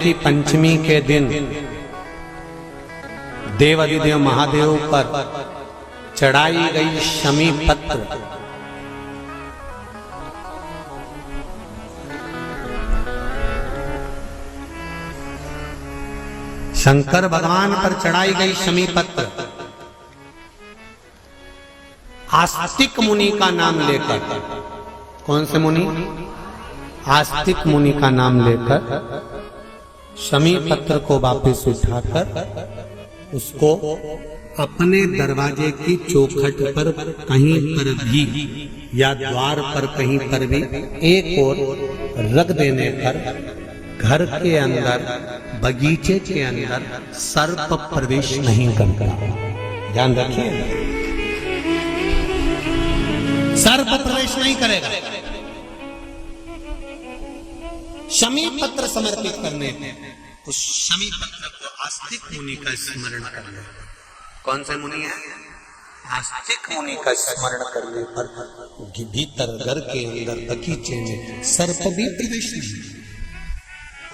की पंचमी के दिन देवाधिदेव महादेव पर चढ़ाई गई शमी पत्र शंकर भगवान पर चढ़ाई गई शमी पत्र आस्तिक मुनि का नाम लेकर, कौन से मुनि? आस्तिक मुनि का नाम लेकर शमी पत्र को वापस उठाकर उसको अपने दरवाजे की चौखट पर कहीं पर भी या द्वार पर कहीं पर भी एक ओर रख देने पर घर के अंदर, बगीचे के अंदर सर्प प्रवेश नहीं करता। ध्यान रखिए, सर्प प्रवेश नहीं करेगा। शमी पत्र समर्पित करने उस शमी पत्र को आस्तिक मुनि का स्मरण करने, कौन से मुनि है? आस्तिक मुनि का स्मरण करने पर भीतर घर के अंदर बगीचे में सर्प भी प्रवेश नहीं।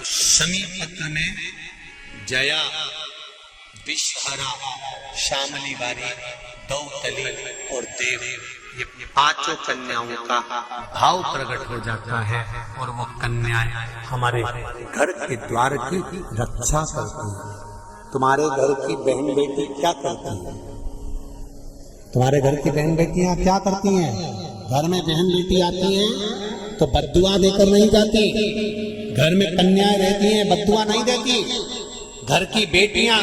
उस शमी पत्र में जया, विषहरा, शामली वारी, दौतली और देव, ये पांचों कन्याओं का भाव प्रकट हो जाता है और वो कन्याएं हमारे घर के द्वार की रक्षा करती हैं। तुम्हारे घर की बहन बेटी क्या करती है? तुम्हारे घर की बहन बेटियां क्या करती हैं? घर में बहन बेटी आती हैं तो बद्दुआ देकर नहीं जाती। घर में कन्याएं रहती हैं, बद्दुआ नहीं देती। घर की बेटियां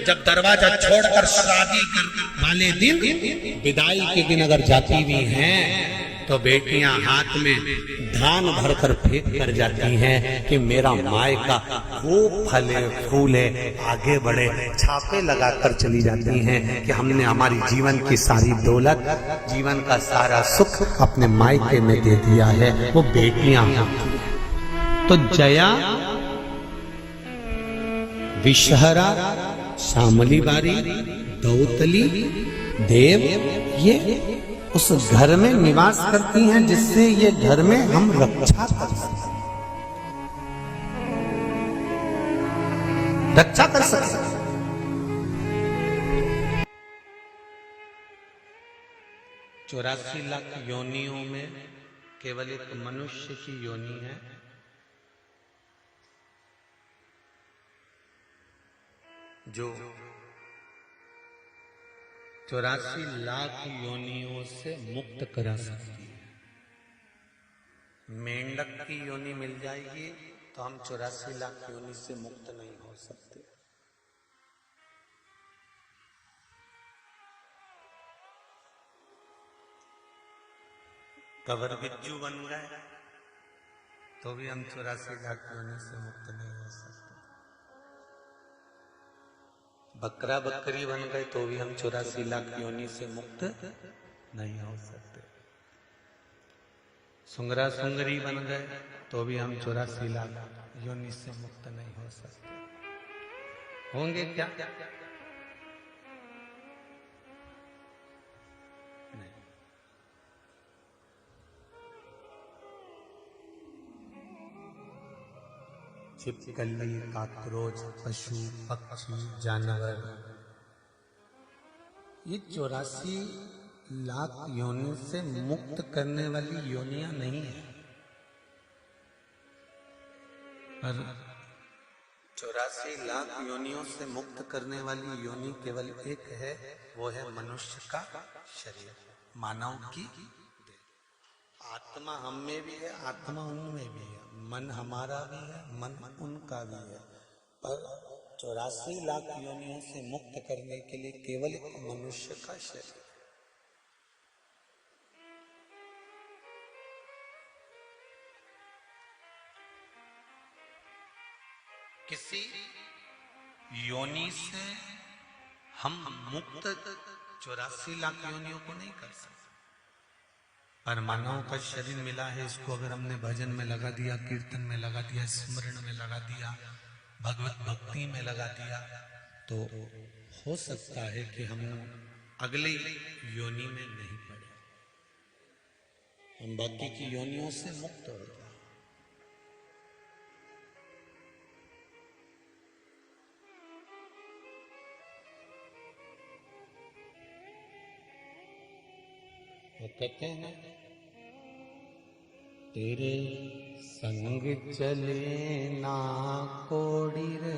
जब दरवाजा छोड़कर शादी वाले दिन, विदाई के दिन अगर जाती भी हैं तो बेटियां हाथ में धान भरकर फेंक कर जाती हैं कि मेरा मायका खूब फले फूले आगे बढ़े। छापे लगाकर चली जाती हैं कि हमने हमारी जीवन की सारी दौलत, जीवन का सारा सुख अपने मायके में दे दिया है। वो बेटियां तो जया, विषहरा, शामली बारी, दौतली, देव, ये उस घर में निवास करती हैं जिससे ये घर में हम रक्षा कर सकते, रक्षा कर सकते। 84 लाख योनियों में केवल एक मनुष्य की योनि है जो 84 लाख योनियों से मुक्त करा सकती है। मेंढक की योनि मिल जाएगी तो हम 84 लाख योनि से मुक्त नहीं हो सकते। कवर बिज्जू बन गए तो भी हम 84 लाख योनि से मुक्त नहीं हो सकते। बकरा बकरी बन गए तो भी हम 84 लाख योनि से मुक्त नहीं हो सकते। सुंगरा सुंगरी बन गए तो भी हम 84 लाख योनि से मुक्त नहीं हो सकते। होंगे क्या? नहीं। छिपकली, काकरोच, पशु, पक्षी, जानवर, ये 84 लाख योनि से मुक्त करने वाली योनियां नहीं है, पर 84 लाख योनियों से मुक्त करने वाली योनि केवल एक है, वो है मनुष्य का शरीर, मानव की देह। आत्मा हम में भी है, आत्मा उनमें भी है, मन हमारा भी है, मन उनका भी है, पर 84 लाख योनियों से मुक्त करने के लिए केवल एक मनुष्य का शरीर। किसी योनि से हम मुक्त 84 लाख योनियों को नहीं कर सकते, पर मानव का शरीर मिला है, इसको अगर हमने भजन में लगा दिया, कीर्तन में लगा दिया, स्मरण में लगा दिया, भगवत भक्ति में लगा दिया, तो हो सकता है कि हम अगली योनि में नहीं पड़े, हम बाकी की योनियों से मुक्त हो जाए। वो कहते हैं ना, तेरे संग चले ना कोड़ी रे,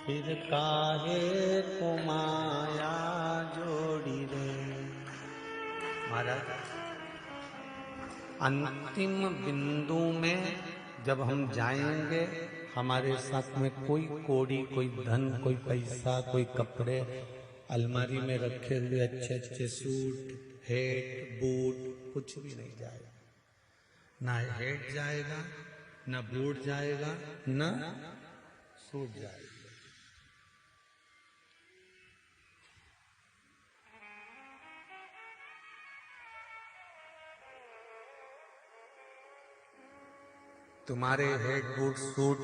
फिर काहे को माया जोड़ी रे। महाराज, अंतिम बिंदु में जब हम जाएंगे, हमारे साथ में कोई कोड़ी, कोई धन, कोई पैसा, कोई कपड़े, अलमारी में रखे हुए अच्छे अच्छे सूट, हेट, बूट, कुछ भी नहीं जाएगा। ना हेट जाएगा, ना बूट जाएगा, ना सूट जाएगा। तुम्हारे हेड, बूट, सूट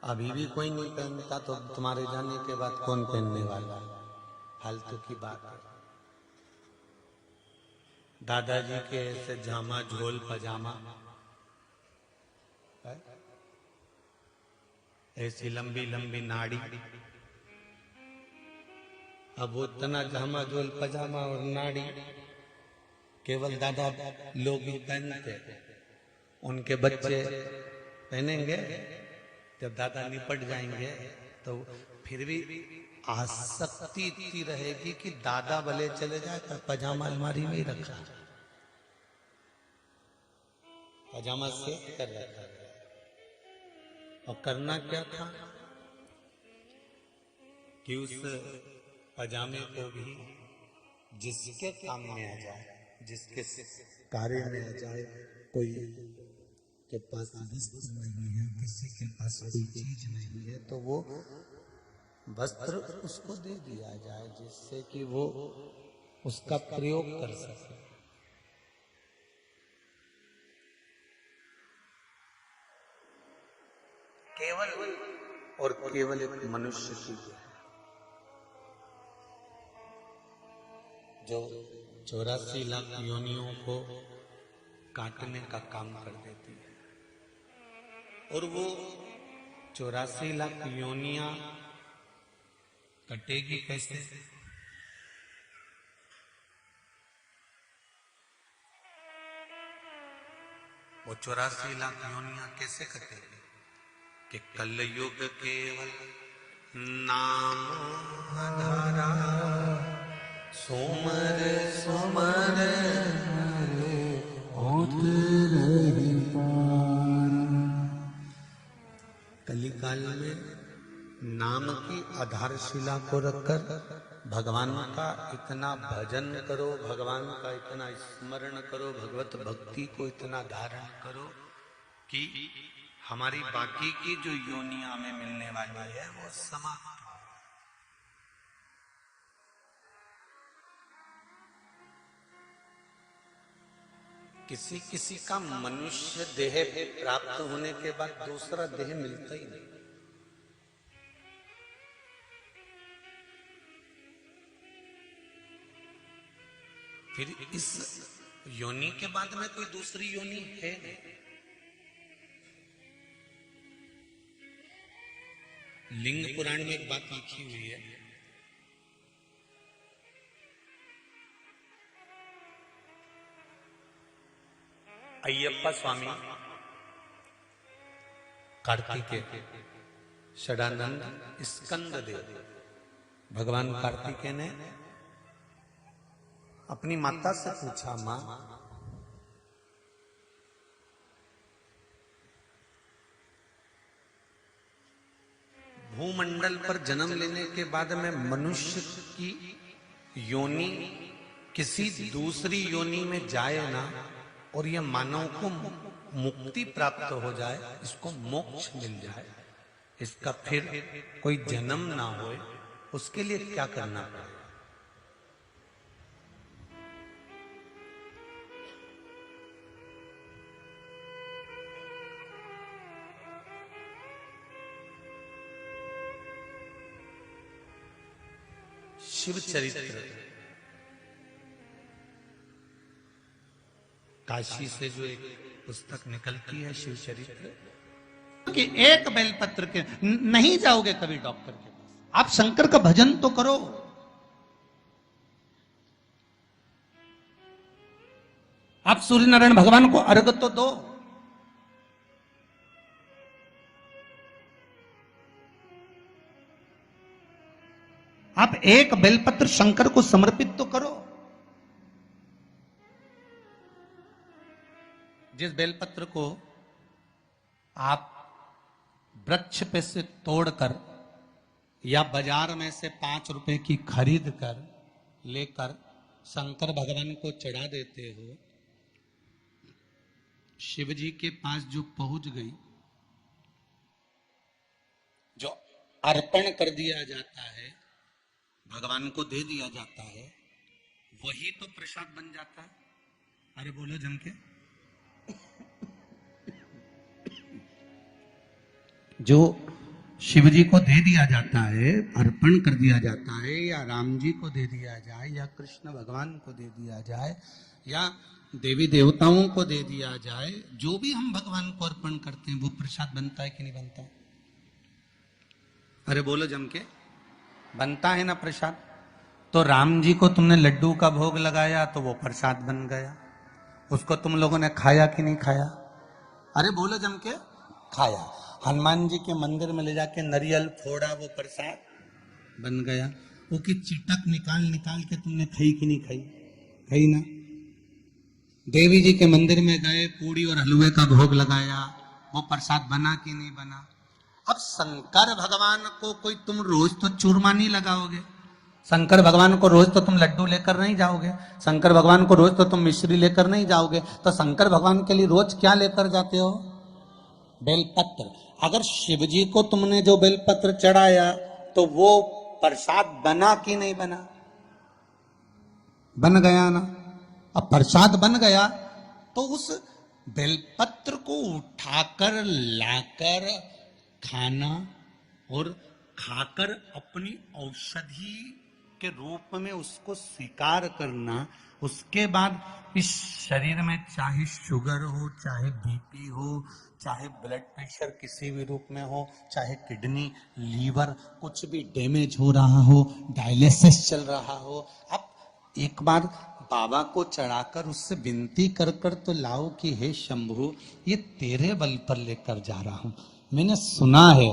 अभी भी कोई नहीं पहनता, तो तुम्हारे जाने के बाद कौन पहनने वाला है? फालतू की बात है। दादाजी के ऐसे जामा, झोल, पजामा, ऐसी लंबी लंबी नाड़ी, अब वो इतना जामा, झोल, पजामा और नाड़ी केवल दादा लोग ही पहनते। उनके बच्चे पहनेंगे, जब दादा निपट जाएंगे तो फिर भी आसक्ति इतनी रहेगी कि दादा भले चले जाए पर पजामा अलमारी में ही रखा, पजामा से कर रखा। और करना क्या था कि उस पजामे को भी जिसके काम में आ जाए, जिसके कार्य में आ जाए, कोई के पास वस्त्र नहीं है, किसी के पास कोई चीज नहीं है, तो वो वस्त्र उसको दे दिया जाए, जिससे कि वो उसका प्रयोग कर सके। केवल और केवल एक मनुष्य की जो 84 लाख योनियों को काटने का काम कर देती है, और वो 84 लाख योनियां कटेगी कैसे? वो 84 लाख योनियां कैसे कटेगी? कि कलयुग केवल नाम आधारा, सोमर सोमर कलिकाल में नाम की आधारशिला को रखकर भगवान का इतना भजन करो, भगवान का इतना स्मरण करो, भगवत भक्ति को इतना धारण करो कि हमारी बाकी की जो योनियां में मिलने वाली है वो समाप्त। किसी किसी का मनुष्य देह प्राप्त होने के बाद दूसरा देह मिलता ही नहीं। फिर इस योनि के बाद में कोई दूसरी योनि है नहीं। लिंग पुराण में एक बात लिखी हुई है, अय्यप्पा स्वामी, कार्तिकेय, षडानंद, स्कंद देव, भगवान कार्तिकेय ने अपनी माता से पूछा, मां भूमंडल पर जन्म लेने के बाद में मनुष्य की योनि किसी दूसरी योनि में जाए ना, और यह मानव को मुक्ति प्राप्त हो जाए, इसको मोक्ष मिल जाए, इसका फिर कोई जन्म ना होए, उसके लिए क्या करना पड़ेगा? शिव चरित्र, काशी से जो एक पुस्तक निकलती है शिव चरित्र, कि एक बेलपत्र के नहीं जाओगे कभी डॉक्टर के पास, आप शंकर का भजन तो करो, आप सूर्य नारायण भगवान को अर्घ तो दो। आप एक बेलपत्र शंकर को समर्पित तो करो। जिस बेलपत्र को आप वृक्ष पे से तोड़कर या बाजार में से 5 रुपए की खरीद कर लेकर शंकर भगवान को चढ़ा देते हो, शिव जी के पास जो पहुंच गई, जो अर्पण कर दिया जाता है, भगवान को दे दिया जाता है, वही तो प्रसाद बन जाता है। अरे बोलो जम के। जो शिव जी को दे दिया जाता है, अर्पण कर दिया जाता है, या राम जी को दे दिया जाए, या कृष्ण भगवान को दे दिया जाए, या देवी देवताओं को दे दिया जाए, जो भी हम भगवान को अर्पण करते हैं वो प्रसाद बनता है कि नहीं बनता? अरे बोलो जम के। बनता है ना प्रसाद। तो राम जी को तुमने लड्डू का भोग लगाया तो वो प्रसाद बन गया, उसको तुम लोगों ने खाया कि नहीं खाया? अरे बोलो जम के। खाया। हनुमान जी के मंदिर में ले जाके नारियल फोड़ा, वो प्रसाद बन गया। वो की चिटक निकाल निकाल के तुमने खाई कि नहीं खाई? खाई ना। देवी जी के मंदिर में गए, पूड़ी और हलवे का भोग लगाया, वो प्रसाद बना कि नहीं बना? अब शंकर भगवान को कोई तुम रोज तो चूरमा नहीं लगाओगे, शंकर भगवान को रोज तो तुम लड्डू लेकर नहीं जाओगे, शंकर भगवान को रोज तो तुम मिश्री लेकर नहीं जाओगे, तो शंकर भगवान के लिए रोज क्या लेकर जाते हो? बेलपत्र। अगर शिव जी को तुमने जो बेलपत्र चढ़ाया तो वो प्रसाद बना कि नहीं बना? बन गया ना। अब प्रसाद बन गया तो उस बेलपत्र को उठाकर लाकर खाना और खाकर अपनी औषधि के रूप में उसको स्वीकार करना, उसके बाद इस शरीर में चाहे शुगर हो, चाहे बीपी हो, चाहे ब्लड प्रेशर किसी भी रूप में हो, चाहे किडनी, लीवर कुछ भी डैमेज हो रहा हो, डायलिसिस चल रहा हो, अब एक बार बाबा को चढ़ाकर उससे विनती कर कर तो लाओ कि हे शंभु, ये तेरे बल पर लेकर जा रहा हूं। मैंने सुना है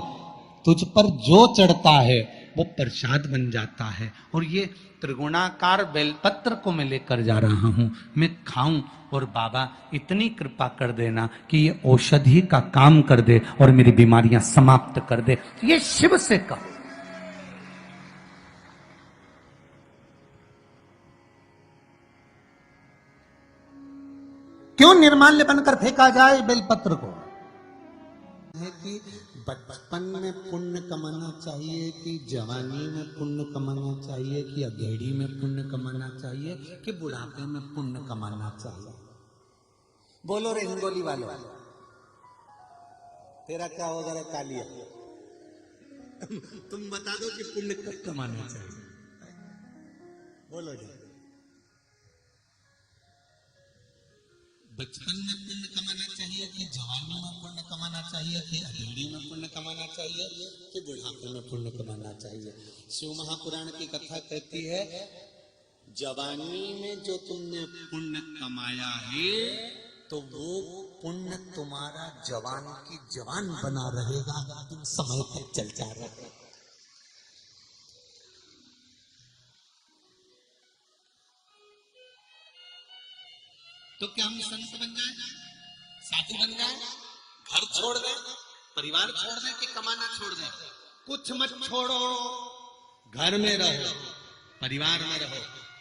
तुझ पर जो चढ़ता है वो प्रसाद बन जाता है, और ये त्रिगुणाकार बेलपत्र को मैं लेकर जा रहा हूं, मैं खाऊं, और बाबा इतनी कृपा कर देना कि ये औषधि का काम कर दे और मेरी बीमारियां समाप्त कर दे। ये शिव से कहो। क्यों निर्माल्य बनकर फेंका जाए बेलपत्र को? है कि बचपन में पुण्य कमाना चाहिए, कि जवानी में पुण्य कमाना चाहिए, कि अधेड़ी में पुण्य कमाना चाहिए, कि बुढ़ापे में पुण्य कमाना चाहिए? बोलो रे हिंगोली वाले, तेरा क्या होगा रे कालिया? तुम बता दो कि पुण्य कब कमाना चाहिए? बोलो जी। बचपन में पुण्य कमाना चाहिए, कि जवानी में पुण्य कमाना चाहिए, कि अधेड़ी में पुण्य कमाना चाहिए, कि बुढ़ापे में पुण्य कमाना चाहिए? शिव महापुराण की कथा कहती है, जवानी में जो तुमने पुण्य कमाया है तो वो पुण्य तुम्हारा जवान की जवान बना रहेगा, तुम समय तक चलता रहेगा। तो क्या हम संत बन जाए, साधु बन जाए, घर छोड़ दें, परिवार छोड़ दें, कि कमाना छोड़ दें? कुछ मत छोड़ो, घर में रहो, परिवार में रहो,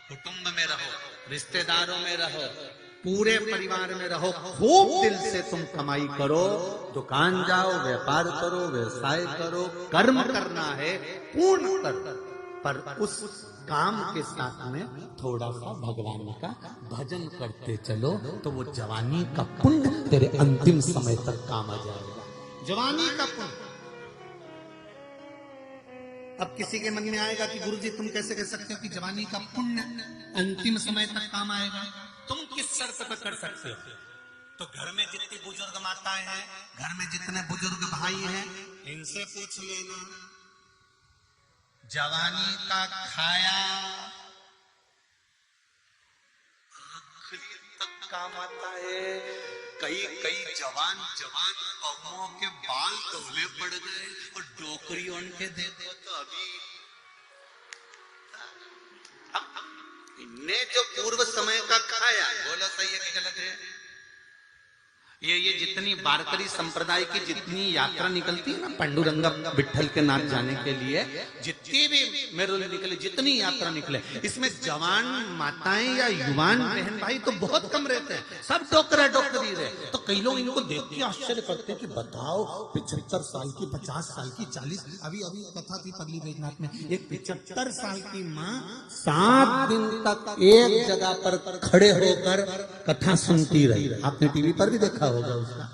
कुटुंब में रहो, रिश्तेदारों में रहो, पूरे परिवार में रहो, खूब दिल से तुम कमाई करो, दुकान जाओ, व्यापार करो, व्यवसाय करो, कर्म करना है पूर्ण कर, पर उस काम के साथ में थोड़ा सा भगवान का भजन करते चलो, तो वो जवानी का पुण्य तेरे अंतिम समय तक काम आ जाएगा। जवानी का पुण्य। अब किसी के मन में आएगा कि गुरुजी तुम कैसे कह सकते हो कि जवानी का पुण्य अंतिम समय तक काम आएगा? तुम किस शर्त पर कर सकते हो? तो घर में जितनी बुजुर्ग माताएं हैं, घर में जितने बुजुर्ग भाई हैं, इनसे पूछ लेना, जवानी का खाया आखिरी तक काम आता है। कई कई जवान जवान बहुओं के बाल धोले पड़ गए और डोकरी उनके देखो तो अभी इनने जो पूर्व समय का खाया, बोलो सही है कि गलत है? ये जितनी वारकरी संप्रदाय की जितनी यात्रा निकलती है ना पांडुरंगा विठल के नाथ जाने के लिए, जितनी भी मेरे निकले, जितनी यात्रा निकले, इसमें जवान माताएं या युवान बहन भाई तो बहुत कम रहते हैं, सब डोकरा डोकरी रहे। तो कई लोग इनको देख के आश्चर्य करते हैं कि बताओ 75 साल की, 50 साल की, 40, अभी कथा थी पगली बैजनाथ में, एक 75 साल की माँ 7 दिन तक एक जगह पर खड़े होकर कथा सुनती रही। आपने टीवी पर भी देखा होगा उसका।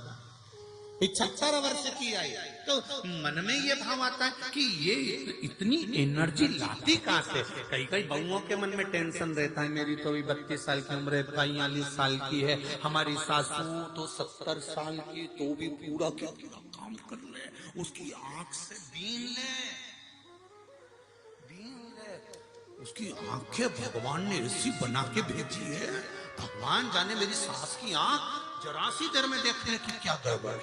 75 वर्ष की आई, तो मन में ये भाव आता है कि ये इतनी एनर्जी लाती कहां से? कई कई बहुओं के मन में टेंशन रहता है, मेरी तो अभी 32 साल की उम्र है, 42 साल की है, हमारी सासू तो 70 साल की, तो भी पूरा काम कर ले, उसकी आंख से बीन ले, उसकी आंखें भगवान ने ऐसी बना के भेजी है, भगवान जाने मेरी सास की आंख जरा सी देर में देखने की क्या गड़बड़ है,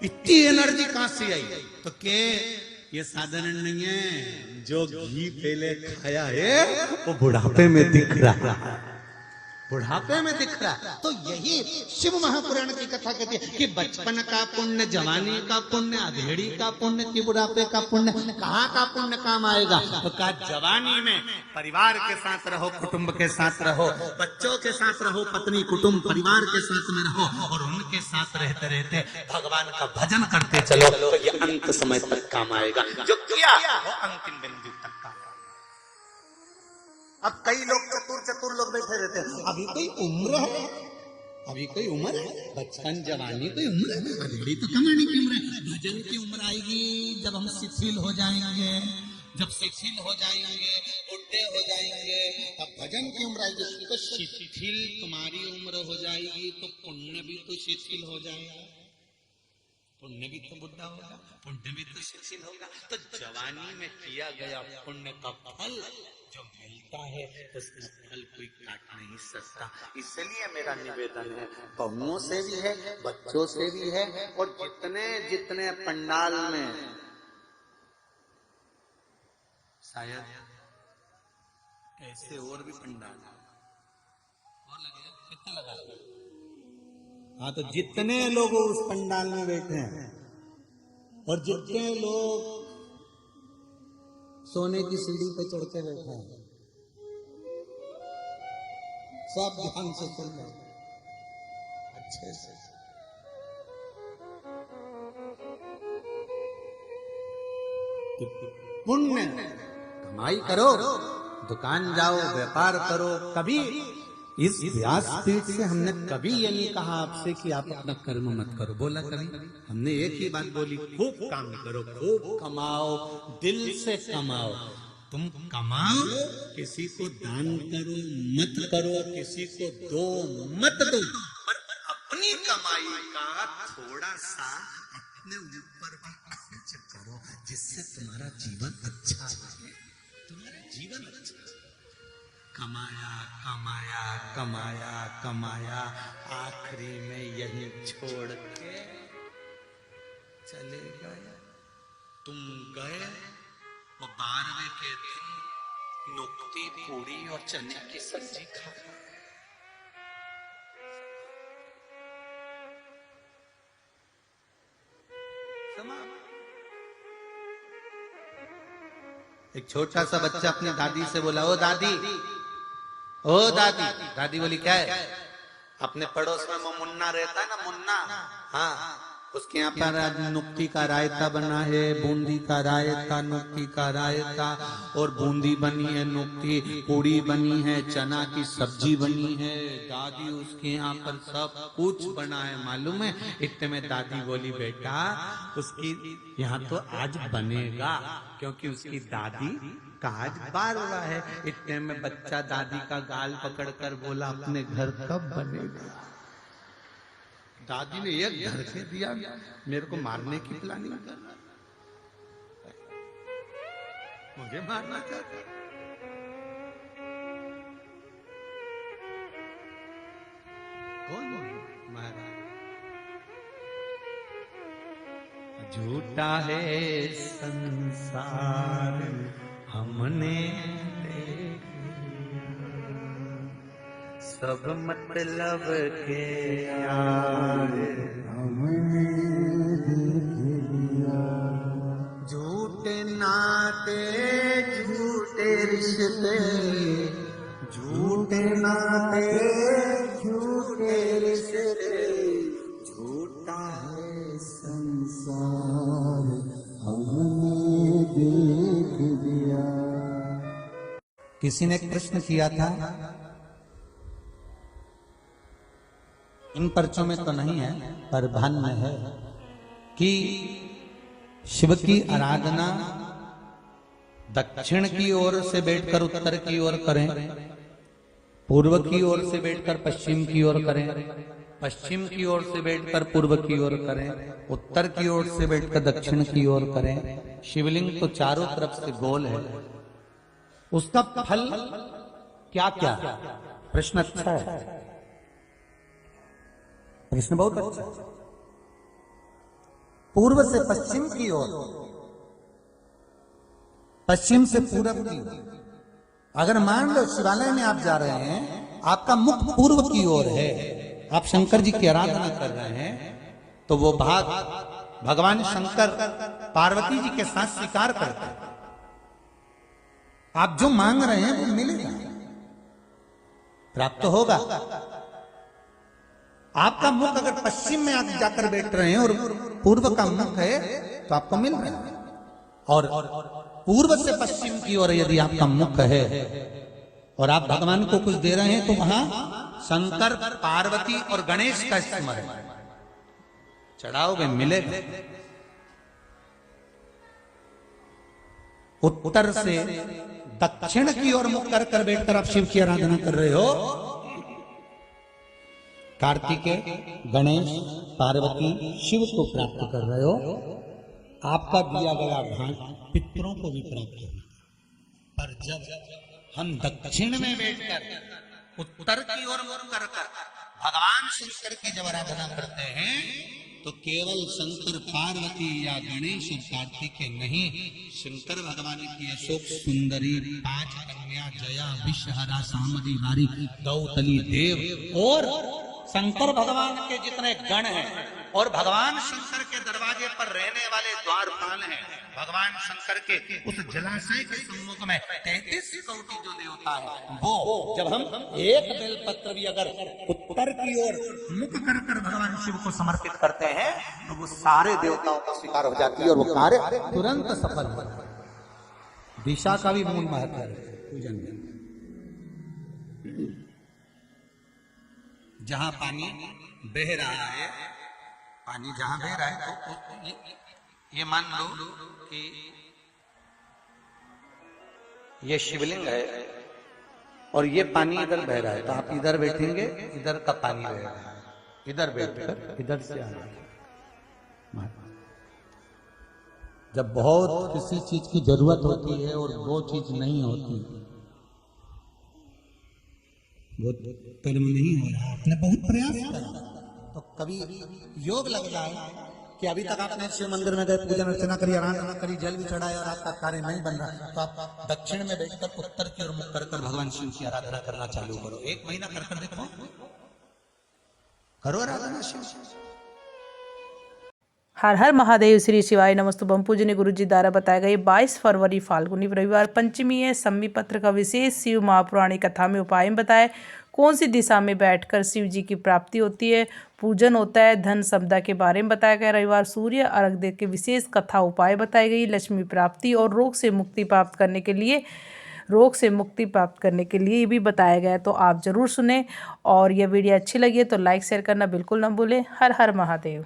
इतनी एनर्जी कहां से आई? तो के ये साधारण नहीं है, जो घी पहले खाया है वो बुढ़ापे में दिख रहा है, बुढ़ापे में दिख रहा है। तो यही शिव महापुराण की कथा कहती है कि बचपन का पुण्य, जवानी का पुण्य, अधेड़ी का पुण्य, कि बुढ़ापे का पुण्य, कहाँ का पुण्य काम आएगा? तो कहा जवानी में परिवार के साथ रहो, कुटुंब के साथ रहो, बच्चों के साथ रहो, पत्नी कुटुंब परिवार के साथ में रहो, और उनके साथ रहते रहते भगवान का भजन करते चलो, तो ये अंत समय तक काम आएगा। जो किया वो अंतिम बिंदु तक काम। अब कई लोग चतुर लोग बैठे रहते हैं, अभी कोई उम्र है, अभी कोई उम्र है, बचपन जवानी कोई उम्र है, अभी तो कमाने की उम्र है, भजन की उम्र आएगी जब हम शिथिल हो जाएंगे, जब शिथिल हो जाएंगे, बुढ़े हो जाएंगे, तब भजन की उम्र आएगी। तो शिथिल तुम्हारी उम्र हो जाएगी तो पुण्य भी तो शिथिल हो जाएगा, पुण्य भी तो बुढ़ा होगा, पुण्य भी तो शिथिल होगा। तो जवानी में किया गया पुण्य का फल जो मिलता है उसका फल कोई काट नहीं सकता। इसलिए मेरा निवेदन है, बहुओं से भी है, बच्चों से भी है, और जितने जितने पंडाल में, शायद ऐसे और भी पंडाल और लगे, कितना लगा? हाँ, तो जितने लोग उस पंडाल में बैठे हैं और जितने लोग सोने की सीढ़ी पे चढ़ के बैठे हैं, सब ध्यान से सुन लो अच्छे से। पुण्य कमाई करो, दुकान जाओ, व्यापार करो, कभी इस व्यासपीठ से हमने कभी ये नहीं कहा आपसे कि आप अपना कर्म मत करो, बोला कभी? हमने एक ही बात बोली, खूब काम करो, खूब कमाओ, दिल से कमाओ। तुम कमाओ, किसी को दान करो मत करो, किसी को दो मत दो, पर अपनी कमाई का थोड़ा सा अपने ऊपर भी खर्च करो, जिससे तुम्हारा जीवन अच्छा रहे, तुम्हारा जीवन अच्छा। कमाया कमाया कमाया कमाया, आखिरी में यही छोड़ के चले गए। तुम गए, वो 12वें के दिन नुक्ती, पूरी और चने की सब्जी खा। एक छोटा सा बच्चा अपनी दादी से बोला, ओ दादी, ओ दादी। दादी बोली क्या है? अपने पड़ोस में वो मुन्ना रहता है ना, मुन्ना, हाँ, उसके यहाँ पर नुक्ती का रायता बना है, बूंदी का रायता, नुक्ती का रायता, और बूंदी बनी है, नुक्ती, पूड़ी बनी है, चना की सब्जी बनी है। दादी उसके यहाँ पर सब कुछ बना है, मालूम है? इतने में दादी बोली, बेटा उसकी यहाँ तो आज बनेगा, क्योंकि उसकी दादी का आज 12वां है। इतने में बच्चा दादी का गाल पकड़कर बोला, अपने घर कब बनेगा? दादी ने एक घर से दिया, मेरे को मारने की प्लानिंग कर रहा, मुझे मारना चाहता। कौन महाराज? झूठा है संसार हमने देख लिया, सब मतलब के यार हमने देख लिया। झूठे नाते झूठे रिश्ते, झूठे नाते झूठे रिश्ते, झूठा है संसार हमने देख लिया। किसी ने एक प्रश्न किया था, इन पर्चों में तो नहीं है पर भान में है, कि शिव की आराधना दक्षिण की ओर से बैठकर उत्तर की ओर करें, पूर्व की ओर से बैठकर पश्चिम की ओर करें, पश्चिम की ओर से बैठकर पूर्व की ओर करें, उत्तर की ओर से बैठकर दक्षिण की ओर करें। शिवलिंग तो चारों तरफ से गोल है, उसका फल क्या क्या? प्रश्न अच्छा है, प्रश्न बहुत अच्छा है। पूर्व से पश्चिम की ओर, पश्चिम से पूर्व की ओर। अगर मान लो शिवालय में आप जा रहे हैं, आपका मुख पूर्व की ओर है, आप शंकर जी की आराधना कर रहे हैं, तो वो भाग भगवान शंकर पार्वती जी के साथ स्वीकार करते हैं। आप जो मांग रहे हैं वो मिलेगा, प्राप्त होगा। आपका मुख अगर पश्चिम में आप जाकर बैठ रहे हैं और पूर्व का मुख है तो आपको मिल रहा है, और पूर्व से पश्चिम की ओर यदि आपका मुख है और आप भगवान को कुछ दे रहे हैं तो वहां शंकर पार्वती और गणेश का स्मरण चढ़ाओगे, मिलेगा। उत्तर से दक्षिण की ओर मुख कर बैठकर आप शिव की आराधना कर रहे हो, कार्तिकेय गणेश पार्वती शिव को प्राप्त कर रहे हो, आपका दिया गया भाग पितरों को भी प्राप्त होगा। पर जब हम दक्षिण में बैठकर उत्तर की ओर मुख कर भगवान शंकर की जब आराधना करते हैं तो केवल शंकर पार्वती या गणेश और कार्तिकेय नहीं, शंकर भगवान की अशोक सुंदरी, 5 कन्या जया, विषहरा, सामरी, वारी, गौतली देव और शंकर भगवान के जितने गण हैं और भगवान शंकर के दरवाजे पर रहने वाले द्वारपाल हैं, भगवान शंकर के उस जलाशय के सम्मुख में 33 कोटि जो देवता है, वो जब हम एक बेलपत्र भी अगर उत्तर की ओर मुख कर भगवान शिव को समर्पित करते हैं तो वो सारे देवताओं को स्वीकार हो जाती है और वो कार्य तुरंत सफल होता है। दिशा का भी मूल महत्व है पूजन में। जहां पानी बह रहा है, पानी जहां बह रहा है तो ये मान लो कि ये शिवलिंग है और ये पानी इधर बह रहा है, तो आप इधर बैठेंगे, इधर का पानी बह रहा है, इधर बैठकर इधर से आ रहा है। जब बहुत किसी चीज की जरूरत होती है और वो चीज नहीं होती, वो कर्म नहीं हो रहा, आपने बहुत प्रयास करा, तो कभी योग लग जाए कि अभी तक आपने शिव मंदिर में गए, पूजन अर्चना करी, आराधना करी, जल भी चढ़ाया और आपका कार्य नहीं बन रहा, तो आप दक्षिण में बैठकर उत्तर की ओर मुख कर भगवान शिव की आराधना करना चालू करो। 1 महीना कर देखो, करो आराधना शिव। हर हर महादेव, श्री शिवाय नमस्तुभम। पूजनीय गुरु जी द्वारा बताया गया 22 फरवरी फाल्गुनी रविवार पंचमी है। सम्मी पत्र का विशेष शिव महापुराणी कथा में उपाय बताए। कौन सी दिशा में बैठकर शिव जी की प्राप्ति होती है, पूजन होता है, धन संपदा के बारे में बताया गया। रविवार सूर्य अर्घ दे के विशेष कथा उपाय बताई गई। लक्ष्मी प्राप्ति और रोग से मुक्ति प्राप्त करने के लिए भी बताया गया, तो आप जरूर सुने। और यह वीडियो अच्छी लगी है तो लाइक शेयर करना बिल्कुल ना भूलें। हर हर महादेव।